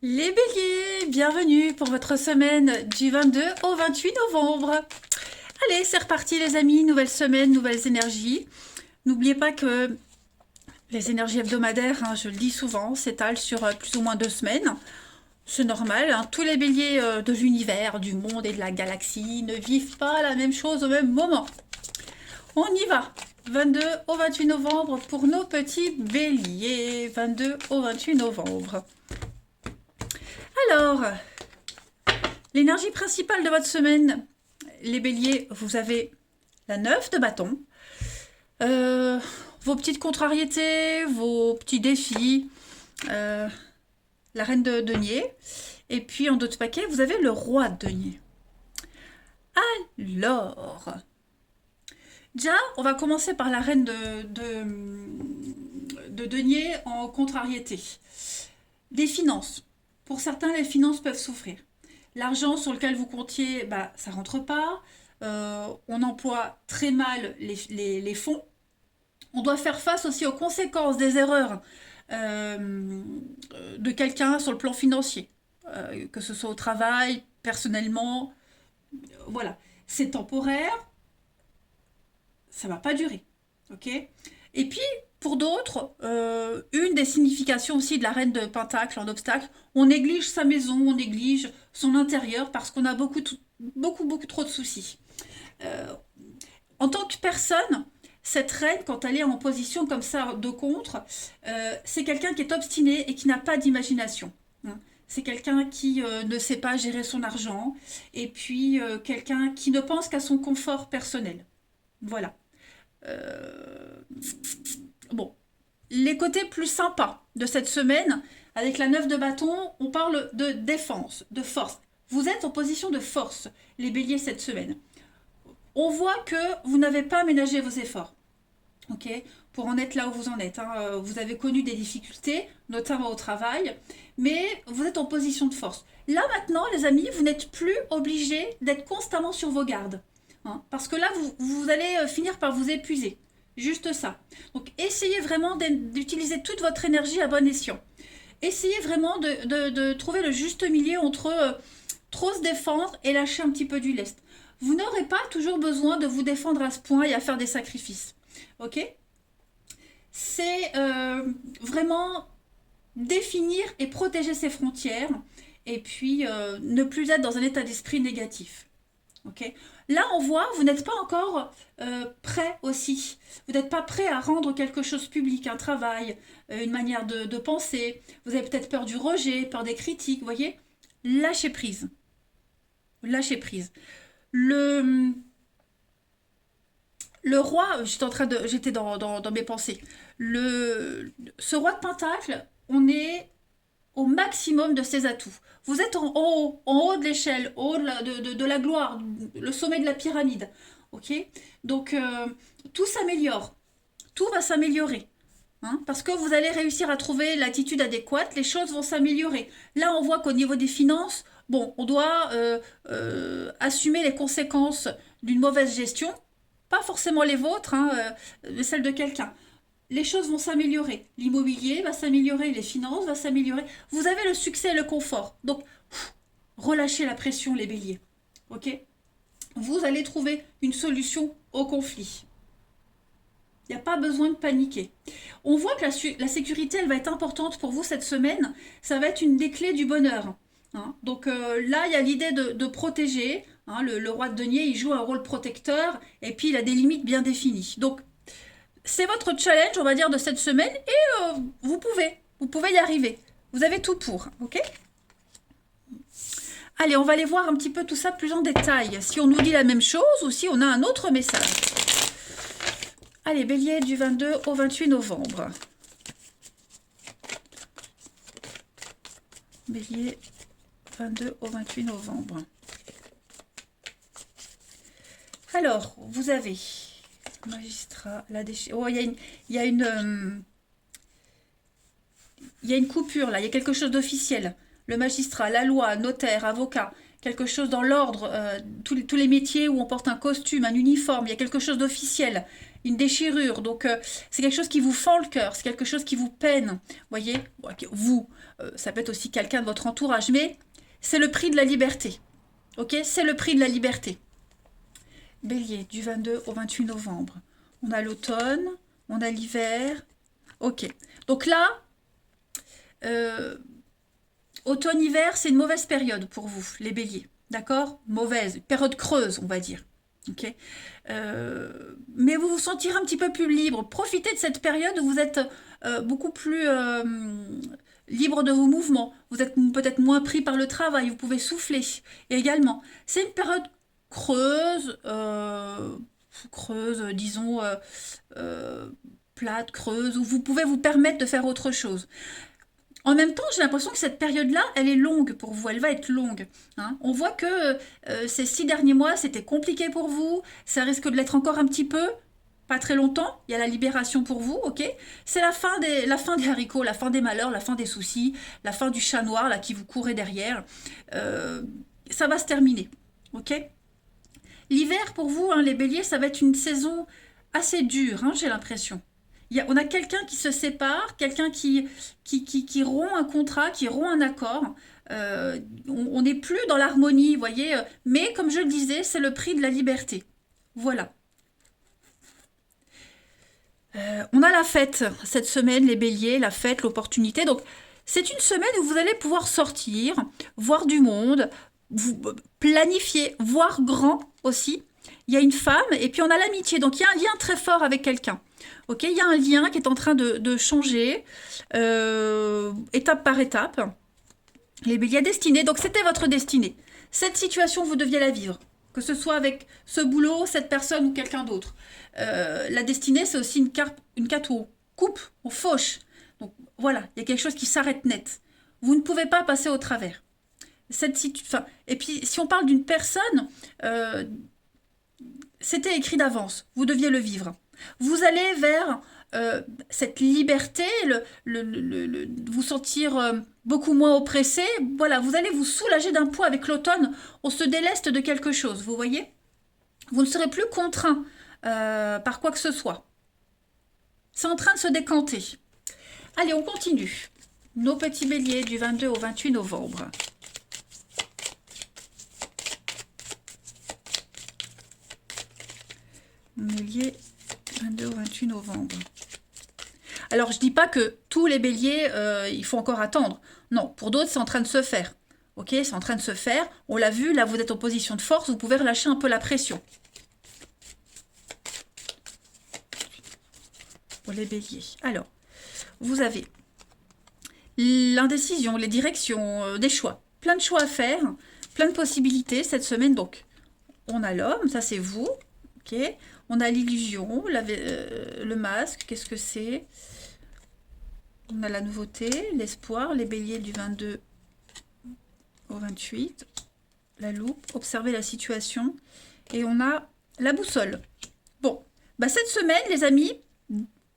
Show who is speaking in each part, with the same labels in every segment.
Speaker 1: Les béliers, bienvenue pour votre semaine du 22 au 28 novembre. Allez, c'est reparti les amis, nouvelle semaine, nouvelles énergies. N'oubliez pas que les énergies hebdomadaires, je le dis souvent, s'étalent sur plus ou moins 2 semaines. C'est normal, tous les béliers de l'univers, du monde et de la galaxie ne vivent pas la même chose au même moment. On y va, 22 au 28 novembre pour nos petits béliers, 22 au 28 novembre. Alors, l'énergie principale de votre semaine, les béliers, vous avez la 9 de bâton, vos petites contrariétés, vos petits défis, la reine de denier, et puis en d'autres paquets, vous avez le roi de denier. Alors, déjà, on va commencer par la reine de denier en contrariété. Des finances. Pour certains, les finances peuvent souffrir. L'argent sur lequel vous comptiez, ça rentre pas. On emploie très mal les fonds. On doit faire face aussi aux conséquences des erreurs de quelqu'un sur le plan financier. Que ce soit au travail, personnellement. Voilà. C'est temporaire. Ça va pas durer. Ok. Et puis, pour d'autres, une des significations aussi de la reine de Pentacle en obstacle, on néglige sa maison, on néglige son intérieur parce qu'on a beaucoup trop de soucis. Euh, En tant que personne, cette reine, quand elle est en position comme ça de contre, c'est quelqu'un qui est obstiné et qui n'a pas d'imagination. Hein. C'est quelqu'un qui ne sait pas gérer son argent et puis quelqu'un qui ne pense qu'à son confort personnel. Voilà. Euh, Bon, les côtés plus sympas de cette semaine, avec la 9 de bâton, on parle de défense, de force. Vous êtes en position de force, les béliers, cette semaine. On voit que vous n'avez pas ménagé vos efforts, ok, pour en être là où vous en êtes. Vous avez connu des difficultés, notamment au travail, mais vous êtes en position de force. Là maintenant, les amis, vous n'êtes plus obligés d'être constamment sur vos gardes, hein, parce que là, vous allez finir par vous épuiser. Juste ça. Donc, essayez vraiment d'utiliser toute votre énergie à bon escient. Essayez vraiment de trouver le juste milieu entre trop se défendre et lâcher un petit peu du lest. Vous n'aurez pas toujours besoin de vous défendre à ce point et à faire des sacrifices. Ok? C'est vraiment définir et protéger ses frontières et puis ne plus être dans un état d'esprit négatif. Ok. Là, on voit, vous n'êtes pas encore prêt aussi. Vous n'êtes pas prêt à rendre quelque chose public, un travail, une manière de penser. Vous avez peut-être peur du rejet, peur des critiques, vous voyez. Lâchez prise. Lâchez prise. Le, le roi, j'étais dans mes pensées. Ce roi de Pentacle, on est au maximum de ses atouts. Vous êtes en haut de l'échelle, au haut de la gloire, le sommet de la pyramide. Ok. Donc, tout s'améliore. Tout va s'améliorer. Hein, parce que vous allez réussir à trouver l'attitude adéquate, les choses vont s'améliorer. Là, on voit qu'au niveau des finances, bon, on doit assumer les conséquences d'une mauvaise gestion, pas forcément les vôtres, mais celles de quelqu'un. Les choses vont s'améliorer. L'immobilier va s'améliorer, les finances vont s'améliorer. Vous avez le succès et le confort. Donc, relâchez la pression, les béliers. Ok. Vous allez trouver une solution au conflit. Il n'y a pas besoin de paniquer. On voit que la sécurité, elle va être importante pour vous cette semaine. Ça va être une des clés du bonheur. Hein. Donc là, il y a l'idée de protéger. Hein. Le roi de denier, il joue un rôle protecteur et puis il a des limites bien définies. Donc c'est votre challenge, on va dire, de cette semaine et vous pouvez y arriver. Vous avez tout pour, ok. Allez, on va aller voir un petit peu tout ça plus en détail. Si on nous dit la même chose ou si on a un autre message. Allez, bélier du 22 au 28 novembre. Bélier, 22 au 28 novembre. Alors, vous avez magistrat, la déchet. Oh, il y a une coupure là, il y a quelque chose d'officiel. Le magistrat, la loi, notaire, avocat, quelque chose dans l'ordre, tous les métiers où on porte un costume, un uniforme, il y a quelque chose d'officiel. une déchirure. Donc, c'est quelque chose qui vous fend le cœur, c'est quelque chose qui vous peine. Voyez, vous, ça peut être aussi quelqu'un de votre entourage, mais c'est le prix de la liberté. Ok, c'est le prix de la liberté. Bélier, du 22 au 28 novembre. On a l'automne, on a l'hiver. Ok, donc là, automne-hiver, c'est une mauvaise période pour vous, les béliers. D'accord? Mauvaise, période creuse, on va dire. Ok, mais vous vous sentirez un petit peu plus libre. Profitez de cette période où vous êtes beaucoup plus libre de vos mouvements. Vous êtes peut-être moins pris par le travail. Vous pouvez souffler. Et également, c'est une période creuse, disons plate, creuse, où vous pouvez vous permettre de faire autre chose. En même temps, j'ai l'impression que cette période-là, elle est longue pour vous, elle va être longue. Hein. On voit que ces 6 derniers mois, c'était compliqué pour vous, ça risque de l'être encore un petit peu, pas très longtemps, il y a la libération pour vous, ok? C'est la fin des haricots, la fin des malheurs, la fin des soucis, la fin du chat noir là, qui vous courait derrière. Ça va se terminer, ok? L'hiver pour vous, hein, les béliers, ça va être une saison assez dure, hein, j'ai l'impression. On a quelqu'un qui se sépare, quelqu'un qui rompt un contrat, qui rompt un accord. On n'est plus dans l'harmonie, vous voyez. Mais comme je le disais, c'est le prix de la liberté. Voilà. On a la fête cette semaine, les béliers, la fête, l'opportunité. Donc, c'est une semaine où vous allez pouvoir sortir, voir du monde, vous planifier, voir grand aussi. Il y a une femme et puis on a l'amitié. Donc, il y a un lien très fort avec quelqu'un. Ok, il y a un lien qui est en train de changer, étape par étape. Les béliers, il y a destinée, donc c'était votre destinée. Cette situation, vous deviez la vivre, que ce soit avec ce boulot, cette personne ou quelqu'un d'autre. La destinée, c'est aussi une carte où on coupe, on fauche. Donc voilà, il y a quelque chose qui s'arrête net. Vous ne pouvez pas passer au travers. Et puis, si on parle d'une personne, c'était écrit d'avance, vous deviez le vivre. Vous allez vers cette liberté, vous sentir beaucoup moins oppressé. Voilà, vous allez vous soulager d'un poids avec l'automne. On se déleste de quelque chose, vous voyez? Vous ne serez plus contraint par quoi que ce soit. C'est en train de se décanter. Allez, on continue. Nos petits béliers du 22 au 28 novembre. Bélier 22 au 28 novembre. Alors, je ne dis pas que tous les béliers, il faut encore attendre. Non, pour d'autres, c'est en train de se faire. Ok, c'est en train de se faire. On l'a vu, là, vous êtes en position de force, vous pouvez relâcher un peu la pression. Pour les béliers. Alors, vous avez l'indécision, les directions, des choix. Plein de choix à faire, plein de possibilités cette semaine. Donc, on a l'homme, ça c'est vous. Ok. On a l'illusion, le masque, qu'est-ce que c'est? On a la nouveauté, l'espoir, les béliers du 22 au 28, la loupe, observer la situation, et on a la boussole. Bon, bah cette semaine, les amis,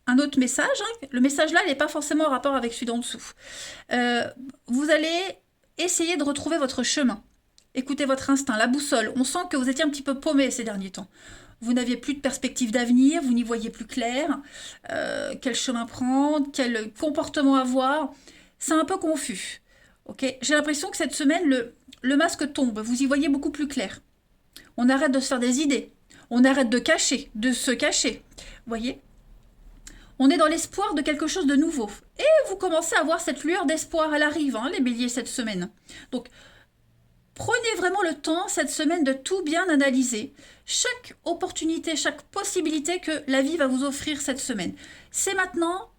Speaker 1: un autre message, hein, le message là, il n'est pas forcément en rapport avec celui d'en dessous. Vous allez essayer de retrouver votre chemin. Écoutez votre instinct, la boussole. On sent que vous étiez un petit peu paumé ces derniers temps. Vous n'aviez plus de perspective d'avenir, vous n'y voyez plus clair. Quel chemin prendre, quel comportement avoir. C'est un peu confus. Okay, j'ai l'impression que cette semaine, le masque tombe. Vous y voyez beaucoup plus clair. On arrête de se faire des idées. On arrête de se cacher. Vous voyez? On est dans l'espoir de quelque chose de nouveau. Et vous commencez à avoir cette lueur d'espoir. Elle arrive, hein, les béliers, cette semaine. Donc, prenez vraiment le temps cette semaine de tout bien analyser. Chaque opportunité, chaque possibilité que la vie va vous offrir cette semaine. C'est maintenant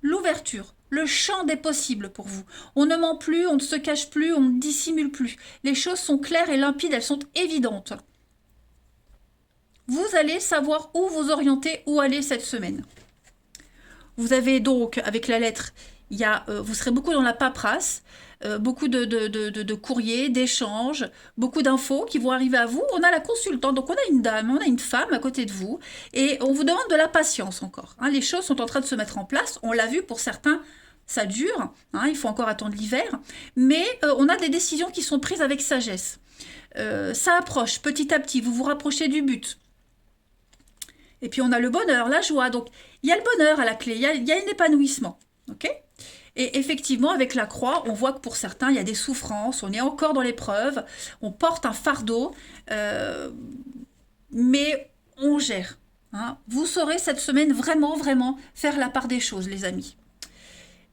Speaker 1: l'ouverture, le champ des possibles pour vous. On ne ment plus, on ne se cache plus, on ne dissimule plus. Les choses sont claires et limpides, elles sont évidentes. Vous allez savoir où vous orienter, où aller cette semaine. Vous avez donc, avec la lettre, vous serez beaucoup dans la paperasse, beaucoup de courriers, d'échanges, beaucoup d'infos qui vont arriver à vous. On a la consultante, donc on a une dame, on a une femme à côté de vous, et on vous demande de la patience encore. Hein, les choses sont en train de se mettre en place, on l'a vu pour certains, ça dure, hein, il faut encore attendre l'hiver, mais on a des décisions qui sont prises avec sagesse. Ça approche petit à petit, vous vous rapprochez du but. Et puis on a le bonheur, la joie. Donc il y a le bonheur à la clé, il y a un épanouissement. Ok. Et effectivement, avec la croix, on voit que pour certains, il y a des souffrances, on est encore dans l'épreuve, on porte un fardeau, mais on gère. Hein. Vous saurez cette semaine vraiment, vraiment faire la part des choses, les amis.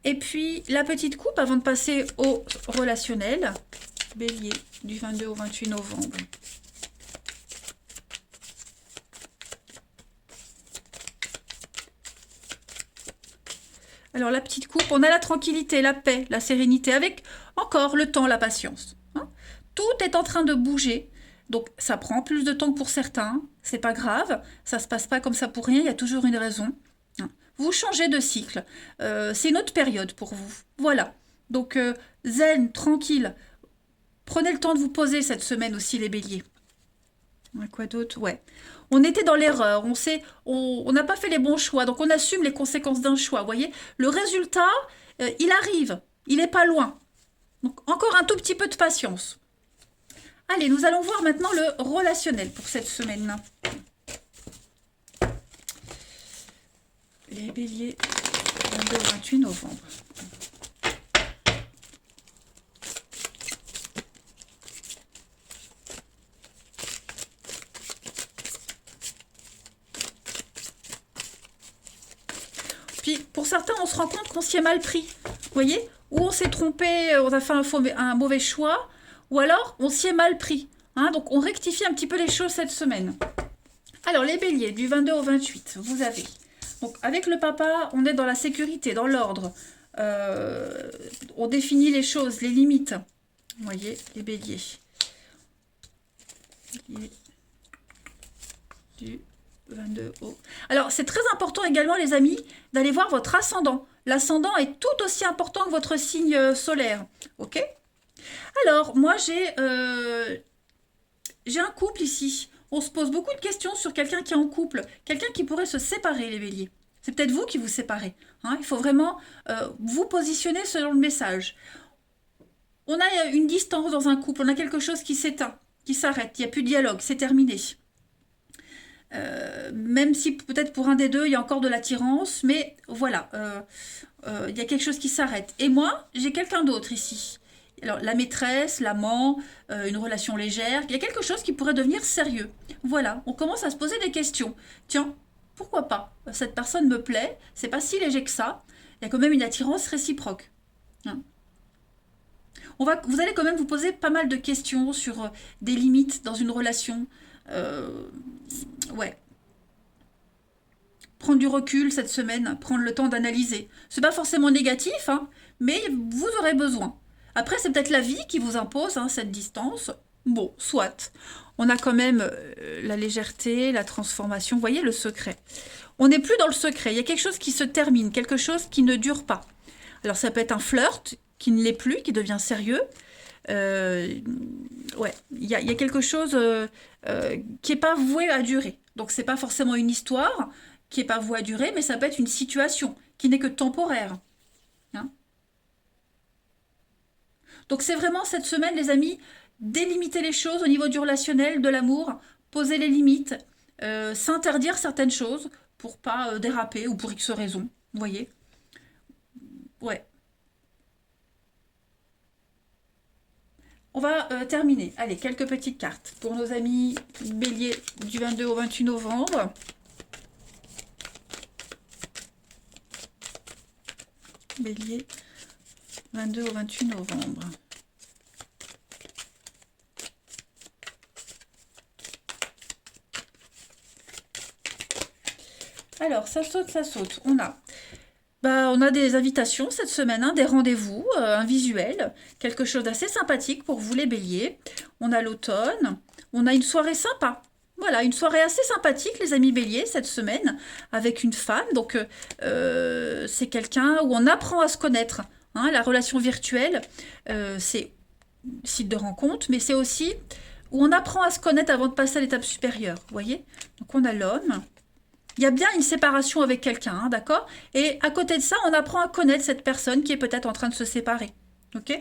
Speaker 1: Et puis, la petite coupe, avant de passer au relationnel, Bélier, du 22 au 28 novembre. Alors, la petite coupe, on a la tranquillité, la paix, la sérénité, avec encore le temps, la patience. Hein. Tout est en train de bouger. Donc, ça prend plus de temps que pour certains. C'est pas grave. Ça se passe pas comme ça pour rien. Il y a toujours une raison. Hein. Vous changez de cycle. C'est une autre période pour vous. Voilà. Donc, zen, tranquille. Prenez le temps de vous poser cette semaine aussi, les béliers. Quoi d'autre? Ouais. On était dans l'erreur, on n'a pas fait les bons choix, donc on assume les conséquences d'un choix. Vous voyez, le résultat, il arrive, il n'est pas loin. Donc encore un tout petit peu de patience. Allez, nous allons voir maintenant le relationnel pour cette semaine. Les béliers, 22 au 28 novembre. Puis, pour certains, on se rend compte qu'on s'y est mal pris. Vous voyez? Ou on s'est trompé, on a fait un mauvais choix, ou alors on s'y est mal pris. Hein, donc, on rectifie un petit peu les choses cette semaine. Alors, les béliers, du 22 au 28, vous avez. Donc, avec le papa, on est dans la sécurité, dans l'ordre. On définit les choses, les limites. Vous voyez, les béliers. Du 22 au... Alors, c'est très important également, les amis, d'aller voir votre ascendant. L'ascendant est tout aussi important que votre signe solaire. Ok? Alors, moi, j'ai un couple ici. On se pose beaucoup de questions sur quelqu'un qui est en couple. Quelqu'un qui pourrait se séparer, les béliers. C'est peut-être vous qui vous séparez. Hein. Il faut vraiment vous positionner selon le message. On a une distance dans un couple. On a quelque chose qui s'éteint, qui s'arrête. Il n'y a plus de dialogue. C'est terminé. Même si peut-être pour un des deux, il y a encore de l'attirance, mais voilà, il y a quelque chose qui s'arrête. Et moi, j'ai quelqu'un d'autre ici. Alors, la maîtresse, l'amant, une relation légère, il y a quelque chose qui pourrait devenir sérieux. Voilà, on commence à se poser des questions. Tiens, pourquoi pas? Cette personne me plaît, c'est pas si léger que ça, il y a quand même une attirance réciproque. Hein. Vous allez quand même vous poser pas mal de questions sur des limites dans une relation. Ouais. Prendre du recul cette semaine, prendre le temps d'analyser. C'est pas forcément négatif, hein, mais vous aurez besoin. Après, c'est peut-être la vie qui vous impose hein, cette distance. Bon, soit. On a quand même la légèreté, la transformation. Vous voyez le secret. On n'est plus dans le secret. Il y a quelque chose qui se termine, quelque chose qui ne dure pas. Alors, ça peut être un flirt qui ne l'est plus, qui devient sérieux. Ouais, il y a quelque chose qui n'est pas voué à durer. Donc, c'est pas forcément une histoire qui n'est pas vouée à durer, mais ça peut être une situation qui n'est que temporaire. Hein. Donc, c'est vraiment cette semaine, les amis, délimiter les choses au niveau du relationnel, de l'amour, poser les limites, s'interdire certaines choses pour pas déraper ou pour X raisons. Vous voyez? Ouais. On va terminer. Allez, quelques petites cartes pour nos amis béliers du 22 au 28 novembre. Bélier, 22 au 28 novembre. Alors, ça saute. On a des invitations cette semaine, hein, des rendez-vous, un visuel, quelque chose d'assez sympathique pour vous les béliers. On a l'automne, on a une soirée sympa. Voilà, une soirée assez sympathique, les amis béliers, cette semaine, avec une femme. Donc, c'est quelqu'un où on apprend à se connaître. Hein, la relation virtuelle, c'est site de rencontre, mais c'est aussi où on apprend à se connaître avant de passer à l'étape supérieure. Vous voyez? Donc, on a l'homme. Il y a bien une séparation avec quelqu'un, hein, d'accord? Et à côté de ça, on apprend à connaître cette personne qui est peut-être en train de se séparer. Ok?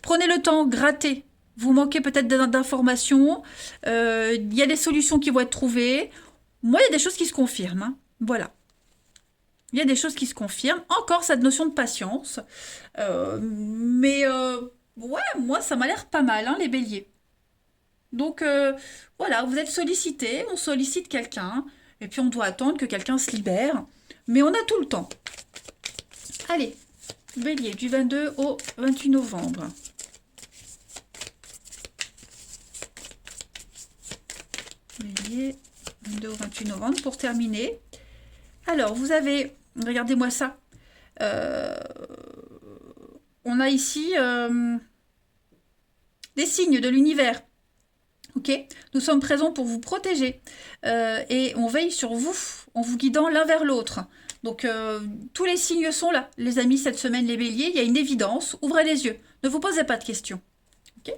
Speaker 1: Prenez le temps, grattez. Vous manquez peut-être d'informations. Il y a des solutions qui vont être trouvées. Moi, il y a des choses qui se confirment, hein. Voilà. Il y a des choses qui se confirment. Encore cette notion de patience. Ouais, moi, ça m'a l'air pas mal, hein, les béliers. Donc, voilà, vous êtes sollicité, on sollicite quelqu'un, et puis on doit attendre que quelqu'un se libère. Mais on a tout le temps. Allez, bélier, du 22 au 28 novembre. Bélier, 22 au 28 novembre, pour terminer. Alors, vous avez, regardez-moi ça. Euh, on a ici des signes de l'univers. Ok, nous sommes présents pour vous protéger et on veille sur vous en vous guidant l'un vers l'autre. Donc tous les signes sont là, les amis, cette semaine, les béliers, il y a une évidence, ouvrez les yeux, ne vous posez pas de questions. Ok,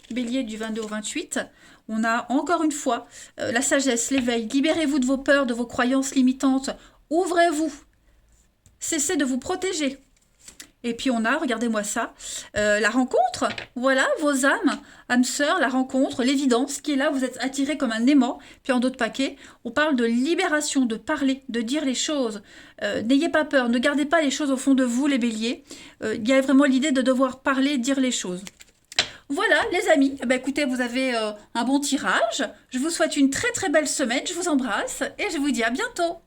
Speaker 1: bélier du 22 au 28, on a encore une fois la sagesse, l'éveil, libérez-vous de vos peurs, de vos croyances limitantes, ouvrez-vous, cessez de vous protéger. Et puis on a, regardez-moi ça, la rencontre, voilà, vos âmes sœurs, la rencontre, l'évidence qui est là, vous êtes attirés comme un aimant. Puis en d'autres paquets, on parle de libération, de parler, de dire les choses. N'ayez pas peur, ne gardez pas les choses au fond de vous, les béliers. Il y a vraiment l'idée de devoir parler, dire les choses. Voilà, les amis, eh ben, écoutez, vous avez un bon tirage. Je vous souhaite une très très belle semaine, je vous embrasse et je vous dis à bientôt.